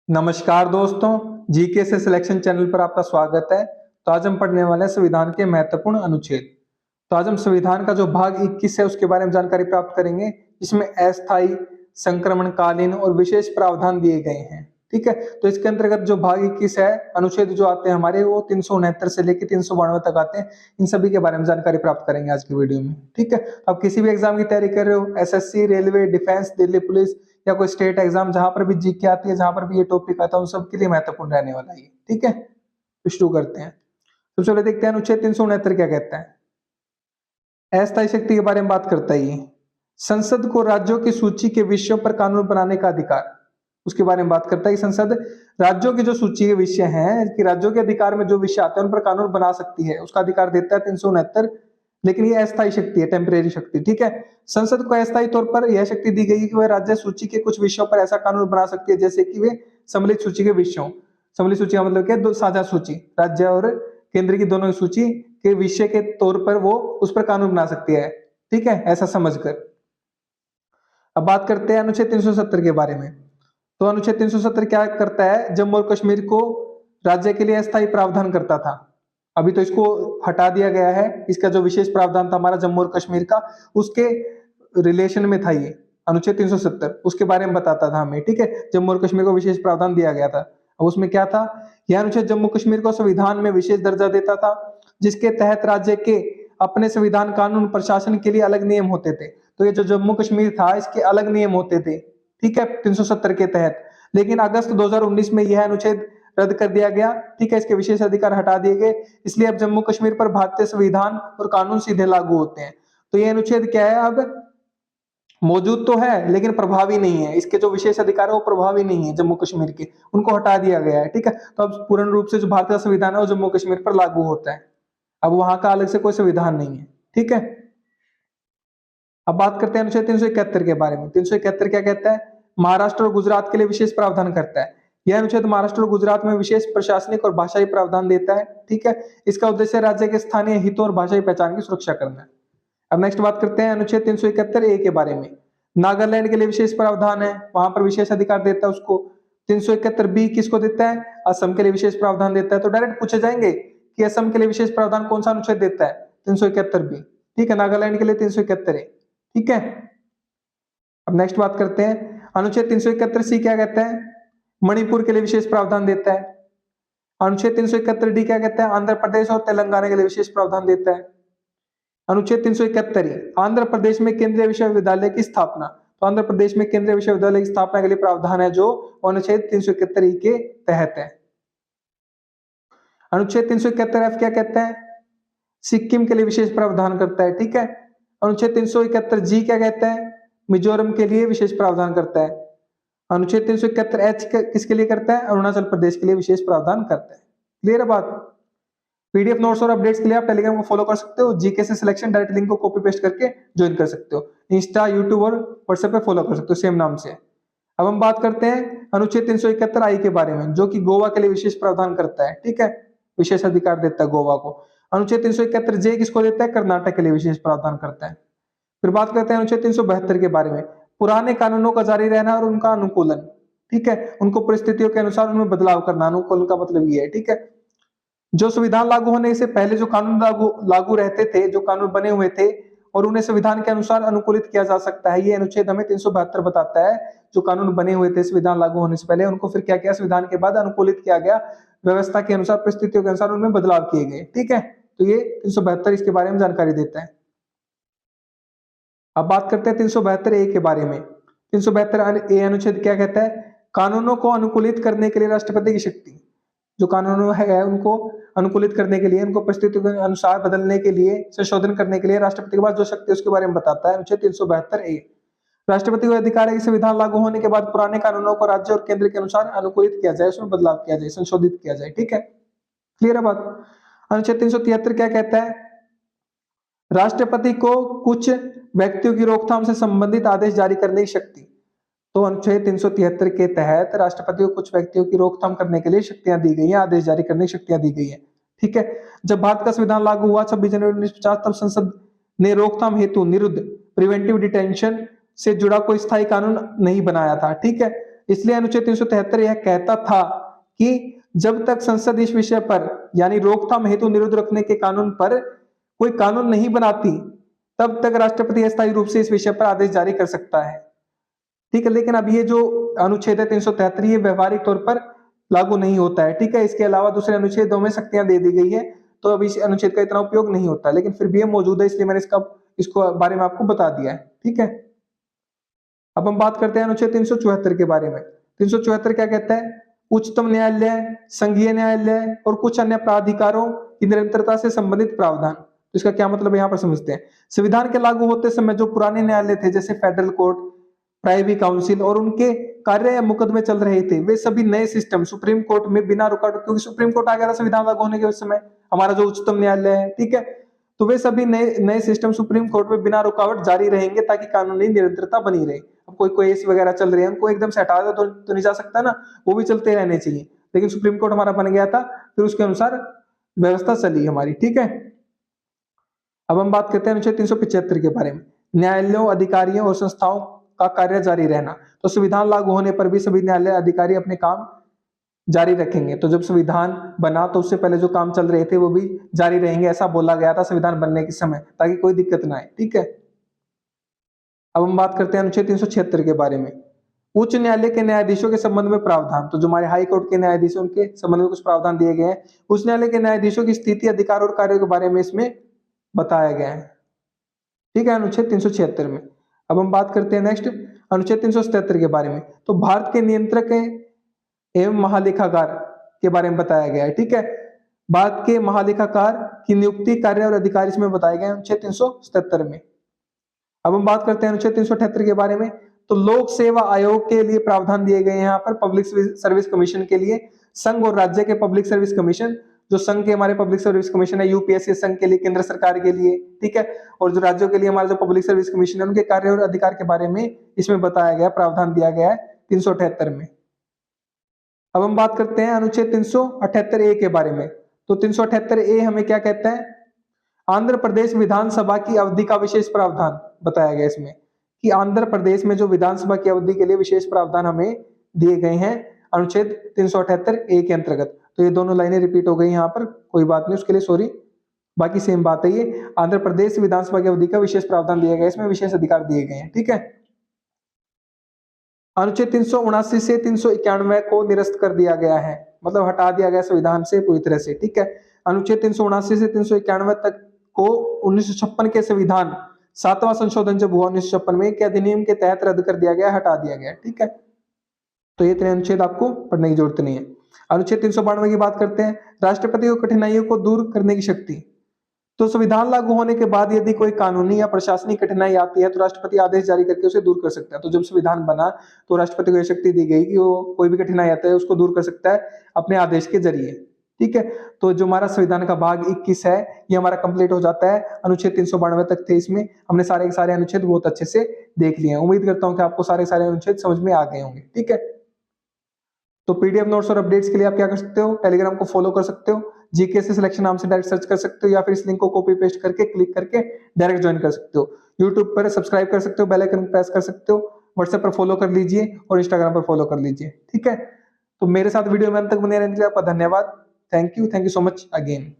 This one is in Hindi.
नमस्कार दोस्तों, जीके से सिलेक्शन चैनल पर आपका स्वागत है। तो आज हम पढ़ने वाले हैं संविधान के महत्वपूर्ण अनुच्छेद। तो आज हम संविधान का जो भाग 21 है उसके बारे में जानकारी प्राप्त करेंगे, जिसमें अस्थायी, संक्रमणकालीन और विशेष प्रावधान दिए गए हैं। ठीक है, तो इसके अंतर्गत जो भाग 21 है, अनुच्छेद जो आते हैं हमारे वो 369 से लेकर 392 तक आते हैं। इन सभी के बारे में जानकारी प्राप्त करेंगे आज की वीडियो में। ठीक है, आप किसी भी एग्जाम की तैयारी कर रहे हो, SSC, railway, defence, Delhi police या कोई स्टेट एग्जाम, जहां पर भी जीके आती है, जहां पर भी ये टॉपिक आता है, उन सब के लिए महत्वपूर्ण रहने वाला है। ठीक है, तो शुरू करते हैं। तो चलो देखते हैं अनुच्छेद 369 क्या कहता है। अस्थायी शक्ति के बारे में बात करता है ये। संसद को राज्यों की सूची के विषयों पर कानून बनाने का अधिकार, उसके बारे में बात करता है कि संसद राज्यों की जो सूची के विषय हैं, कि राज्यों के अधिकार में जो विषय आते हैं उन पर कानून बना सकती है, उसका अधिकार देता है 369। लेकिन ये अस्थायी शक्ति है, टेम्परेरी शक्ति। ठीक है, संसद को अस्थायी तौर पर यह शक्ति दी गई है कि वह राज्य सूची के कुछ विषयों पर ऐसा कानून बना सकती है जैसे कि वे सम्मिलित सूची के विषयों, सम्मिलित सूची का मतलब क्या है, दो साझा सूची, राज्य और केंद्र की दोनों सूची के विषय के तौर पर वो उस पर कानून बना सकती है। ठीक है, ऐसा समझकर। अब बात करते हैं अनुच्छेद 370 के बारे में। तो अनुच्छेद 370 क्या करता है, जम्मू और कश्मीर को राज्य के लिए अस्थायी प्रावधान करता था। अभी तो इसको हटा दिया गया है। इसका जो विशेष प्रावधान था हमारा जम्मू और कश्मीर का, उसके रिलेशन में था ये अनुच्छेद 370, उसके बारे में बताता था हमें। ठीक है, जम्मू और कश्मीर को विशेष प्रावधान दिया गया था। अब उसमें क्या था, यह अनुच्छेद जम्मू कश्मीर को संविधान में विशेष दर्जा देता था, जिसके तहत राज्य के अपने संविधान, कानून, प्रशासन के लिए अलग नियम होते थे। तो ये जो जम्मू कश्मीर था, इसके अलग नियम होते थे। ठीक है, 370 के तहत। लेकिन अगस्त 2019 में यह अनुच्छेद रद्द कर दिया गया। ठीक है, इसके विशेष अधिकार हटा दिए गए, इसलिए अब जम्मू कश्मीर पर भारतीय संविधान और कानून सीधे लागू होते हैं। तो ये अनुच्छेद क्या है, अब मौजूद तो है लेकिन प्रभावी नहीं है। इसके जो विशेष अधिकार है वो प्रभावी नहीं है जम्मू कश्मीर के, उनको हटा दिया गया है। ठीक है, तो अब पूर्ण रूप से जो भारतीय संविधान है वो जम्मू कश्मीर पर लागू होता है। अब वहां का अलग से कोई संविधान नहीं है। ठीक है, अब बात करते हैं अनुच्छेद 371 के बारे में। 371 क्या कहता है, महाराष्ट्र और गुजरात के लिए विशेष प्रावधान करता है। यह अनुच्छेद महाराष्ट्र और गुजरात में विशेष प्रशासनिक और भाषाई प्रावधान देता है। ठीक है, इसका उद्देश्य राज्य के स्थानीय हितों और भाषाई पहचान की सुरक्षा करना है। अब नेक्स्ट बात करते हैं अनुच्छेद 371 ए के बारे में। नागालैंड के लिए विशेष प्रावधान है, वहां पर विशेष अधिकार देता है उसको। 371 बी किसको देता है, असम के लिए विशेष प्रावधान देता है। तो डायरेक्ट पूछे जाएंगे कि असम के लिए विशेष प्रावधान कौन सा अनुच्छेद देता है, 371 बी। ठीक है, नागालैंड के लिए 371 है। ठीक है, अब नेक्स्ट बात करते हैं अनुच्छेद 371 सी क्या कहता है, मणिपुर के लिए विशेष प्रावधान देता है। अनुच्छेद 371 डी क्या कहता है, आंध्र प्रदेश और तेलंगाना के लिए विशेष प्रावधान देता है। अनुच्छेद 371 आंध्र प्रदेश में केंद्रीय विश्वविद्यालय की स्थापना। तो आंध्र प्रदेश में केंद्रीय विश्वविद्यालय की स्थापना के लिए प्रावधान है जो अनुच्छेद 371 के तहत है। अनुच्छेद 371 एफ क्या कहता है, सिक्किम के लिए विशेष प्रावधान करता है। ठीक है, अनुच्छेद 371 जी क्या कहता है, मिजोरम के लिए विशेष प्रावधान करता है। अनुच्छेद 371 एच किसके लिए करता है, अरुणाचल प्रदेश के लिए विशेष प्रावधान करता है। क्लियर है बात। पीडीएफ नोट्स और अपडेट्स के लिए आप टेलीग्राम को फॉलो कर सकते हो। जीके से सिलेक्शन डायरेक्ट लिंक को कॉपी पेस्ट करके ज्वाइन कर सकते हो। इंस्टा, यूट्यूब और व्हाट्सएप पे फॉलो कर सकते हो सेम नाम से। अब हम बात करते हैं अनुच्छेद 371 आई के बारे में, जो कि गोवा के लिए विशेष प्रावधान करता है। ठीक है, विशेष अधिकार देता है गोवा को। अनुच्छेद 371 जे किसको देता है, कर्नाटक के लिए विशेष प्रावधान करता है। फिर बात करते हैं अनुच्छेद 372 के बारे में, पुराने कानूनों का जारी रहना और उनका अनुकूलन। ठीक है, उनको परिस्थितियों के अनुसार उनमें बदलाव करना, अनुकूलन का मतलब ये है। ठीक है, जो संविधान लागू होने से पहले जो कानून लागू लागू रहते थे, जो कानून बने हुए थे, और उन्हें संविधान के अनुसार अनुकूलित किया जा सकता है। ये अनुच्छेद हमें 372 बताता है। जो कानून बने हुए थे संविधान लागू होने से पहले, उनको फिर क्या किया, संविधान के बाद अनुकूलित किया गया, व्यवस्था के अनुसार, परिस्थितियों के अनुसार उनमें बदलाव किए गए। ठीक है, तो ये 372 इसके बारे में जानकारी देता है। अब बात करते हैं 372 ए के बारे में। 372 ए अनुच्छेद क्या कहता है, कानूनों को अनुकूलित करने के लिए राष्ट्रपति की शक्ति। जो कानून है उनको अनुकूलित करने के लिए, उनको परिस्थितियों के अनुसार बदलने के लिए, संशोधन करने के लिए राष्ट्रपति के पास जो शक्ति है उसके बारे में बताता है अनुच्छेद 372 ए। राष्ट्रपति को अधिकार है कि संविधान लागू होने के बाद पुराने कानूनों को राज्य और केंद्र के अनुसार अनुकूलित किया जाए, उसमें बदलाव किया जाए, संशोधित किया जाए। ठीक है, क्लियर है बात। अनुच्छेद 373 क्या कहता है, राष्ट्रपति को कुछ व्यक्तियों की रोकथाम से संबंधित आदेश जारी करने की शक्ति। तो अनुच्छेद 373 के तहत राष्ट्रपति को कुछ व्यक्तियों की रोकथाम करने के लिए शक्तियां दी गई हैं, आदेश जारी करने की शक्तियां दी गई है। ठीक है, जब भारत का संविधान लागू हुआ 26 जनवरी 1950, तब संसद ने रोकथाम हेतु निरुद्ध, प्रिवेंटिव डिटेंशन से जुड़ा कोई स्थायी कानून नहीं बनाया था। ठीक है, इसलिए अनुच्छेद 373 यह कहता था कि जब तक संसद इस विषय पर यानी रोकथाम हेतु निरोध रखने के कानून पर कोई कानून नहीं बनाती, तब तक राष्ट्रपति अस्थायी रूप से इस विषय पर आदेश जारी कर सकता है। ठीक है, लेकिन अब ये जो अनुच्छेद है 373 ये व्यवहारिक तौर पर लागू नहीं होता है। ठीक है, इसके अलावा दूसरे अनुच्छेदों में शक्तियां दे दी गई है, तो अब इस अनुच्छेद का इतना उपयोग नहीं होता है, लेकिन फिर भी ये मौजूद है, इसलिए मैंने इसको बारे में आपको बता दिया है। ठीक है, अब हम बात करते हैं अनुच्छेद 374 के बारे में। 374 क्या कहता है? उच्चतम न्यायालय, संघीय न्यायालय और कुछ अन्य प्राधिकारों की निरंतरता से संबंधित प्रावधान। तो इसका क्या मतलब है यहाँ पर समझते हैं। संविधान के लागू होते समय जो पुराने न्यायालय थे, जैसे फेडरल कोर्ट, प्राइवी काउंसिल और उनके कार्य या मुकदमे चल रहे थे, वे सभी नए सिस्टम सुप्रीम कोर्ट में बिना रुकावट, क्योंकि सुप्रीम कोर्ट आ गया था संविधान लागू होने के समय, हमारा जो उच्चतम न्यायालय है। ठीक है, तो वे सभी नए नए सिस्टम सुप्रीम कोर्ट में बिना रुकावट जारी रहेंगे, ताकि कानूनी निरंतरता बनी रहे। अब कोई केस वगैरह चल रहे हैं, उनको एकदम से हटा दो तो नहीं जा सकता ना, वो भी चलते रहने चाहिए। लेकिन सुप्रीम कोर्ट हमारा बन गया था, फिर उसके अनुसार व्यवस्था चली हमारी। ठीक है, अब हम बात करते हैं अनुच्छेद 375 के बारे में। न्यायालयों, अधिकारियों और संस्थाओं का कार्य जारी रहना। तो संविधान लागू होने पर भी सभी न्यायालय अधिकारी अपने काम जारी रखेंगे। तो जब संविधान बना तो उससे पहले जो काम चल रहे थे वो भी जारी रहेंगे, ऐसा बोला गया था संविधान बनने के समय, ताकि कोई दिक्कत ना आए। ठीक है, अब हम बात करते हैं अनुच्छेद 376 के बारे में। उच्च न्यायालय के न्यायाधीशों के संबंध में प्रावधान। तो जो हमारे हाई कोर्ट के न्यायाधीश उनके संबंध में कुछ प्रावधान दिए गए हैं। उच्च न्यायालय के न्यायाधीशों की स्थिति, अधिकार और कार्यों के बारे में इसमें बताया गया है। ठीक है, अनुच्छेद 376 में। अब हम बात करते हैं नेक्स्ट अनुच्छेद 377 के बारे में। तो भारत के नियंत्रक एवं महालेखाकार के बारे में बताया गया है। ठीक है, भारत के महालेखाकार की नियुक्ति, कार्य और अधिकार इसमें बताए गए हैं अनुच्छेद 377 में। अब हम बात करते हैं अनुच्छेद 378 के बारे में। तो लोक सेवा आयोग के लिए प्रावधान दिए गए हैं यहाँ पर, पब्लिक सर्विस कमीशन के लिए। संघ और राज्य के पब्लिक सर्विस कमीशन, जो संघ के हमारे पब्लिक सर्विस कमीशन है यूपीएससी, संघ के लिए, केंद्र सरकार के लिए। ठीक है, और जो राज्यों के लिए हमारा जो पब्लिक सर्विस कमीशन है, उनके कार्य और अधिकार के बारे में इसमें बताया गया, प्रावधान दिया गया है 378 में। अब हम बात करते हैं अनुच्छेद 378 ए के बारे में। तो 378 ए हमें क्या कहता है? आंध्र प्रदेश विधानसभा की अवधि का विशेष प्रावधान बताया गया इसमें, कि आंध्र प्रदेश में जो विधानसभा की अवधि के लिए विशेष प्रावधान हमें दिए गए हैं अनुच्छेद 378 ए के अंतर्गत। तो ये दोनों लाइनें रिपीट हो गई यहाँ पर, कोई बात नहीं, उसके लिए सॉरी, बाकी सेम बात है। ये आंध्र प्रदेश विधानसभा की अवधि का विशेष प्रावधान दिया गया, इसमें विशेष अधिकार दिए गए हैं। ठीक है, अनुच्छेद 379 से 391 को निरस्त कर दिया गया है, मतलब हटा दिया गया संविधान से पूरी तरह से। ठीक है, अनुच्छेद 379 से 391 तक को 1956 के संविधान 7वां संशोधन जब हुआ 1956 में, के अधिनियम के तहत रद्द कर दिया गया, हटा दिया गया। ठीक है, तो ये इतने अनुच्छेद आपको पढ़ने की जरूरत नहीं है। अनुच्छेद 392 की बात करते हैं, राष्ट्रपति को कठिनाइयों को दूर करने की शक्ति। तो संविधान लागू होने के बाद यदि कोई कानूनी या प्रशासनिक कठिनाई आती है, तो राष्ट्रपति आदेश जारी करके उसे दूर कर सकता है। तो जब संविधान बना तो राष्ट्रपति को यह शक्ति दी गई कि वो कोई भी कठिनाई आता है उसको दूर कर सकता है अपने आदेश के जरिए। ठीक है, तो जो हमारा संविधान का भाग 21 है ये हमारा कंप्लीट हो जाता है। अनुच्छेद 392 तक थे, इसमें हमने सारे के सारे अनुच्छेद बहुत अच्छे से देख लिए हैं। उम्मीद करता हूँ कि आपको सारे सारे अनुच्छेद समझ में आ गए होंगे। ठीक है, तो पीडीएफ नोट्स और अपडेट्स के लिए आप क्या कर सकते हो, टेलीग्राम को फॉलो कर सकते हो, जीके से सिलेक्शन नाम से डायरेक्ट सर्च कर सकते हो, या फिर इस लिंक को कॉपी पेस्ट करके क्लिक करके डायरेक्ट ज्वाइन कर सकते हो। यूट्यूब पर सब्सक्राइब कर सकते हो, बेल आइकन प्रेस कर सकते हो, व्हाट्सएप पर फॉलो कर लीजिए और इंस्टाग्राम पर फॉलो कर लीजिए। ठीक है, तो मेरे साथ वीडियो में अंत तक बने रहने के लिए आपका धन्यवाद। Thank you so much again.